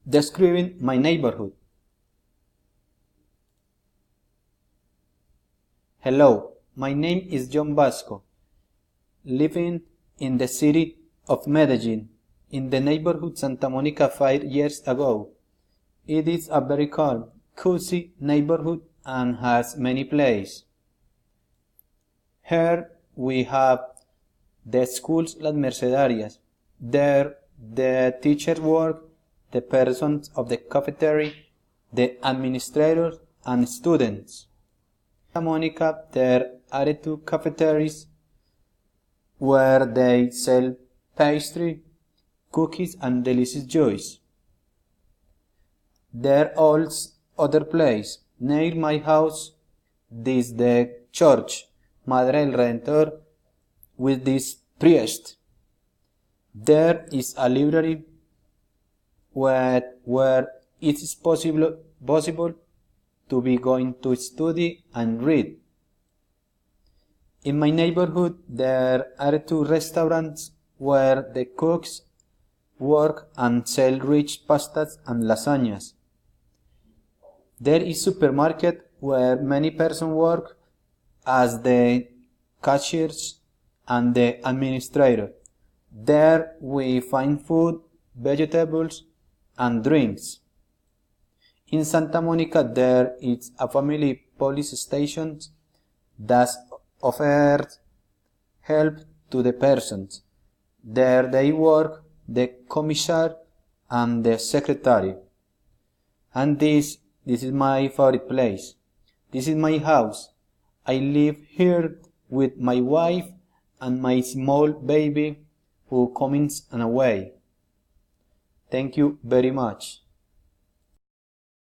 Describing my neighborhood. Hello, my name is John Vasco, living in the city of Medellin, in the neighborhood Santa Monica 5 years ago. It is a very calm, cozy neighborhood and has many plays. Here we have the schools Las Mercedarias. There the teachers work, the persons of the cafeteria, the administrators and students. In Santa Monica there are two cafeterias where they sell pastry, cookies and delicious joys. There are also other places. Near my house is the church, Madre del Redentor, with this priest. There is a library where it is possible to be going to study and read. In my neighborhood there are two restaurants where the cooks work and sell rich pastas and lasagnas. There is a supermarket where many persons work as the cashiers and the administrator. There we find food, vegetables and drinks. In Santa Monica there is a family police station that offers help to the persons. There they work the commissar and the secretary. And this is my favorite place. This is my house. I live here with my wife and my small baby who comes and away. Thank you very much.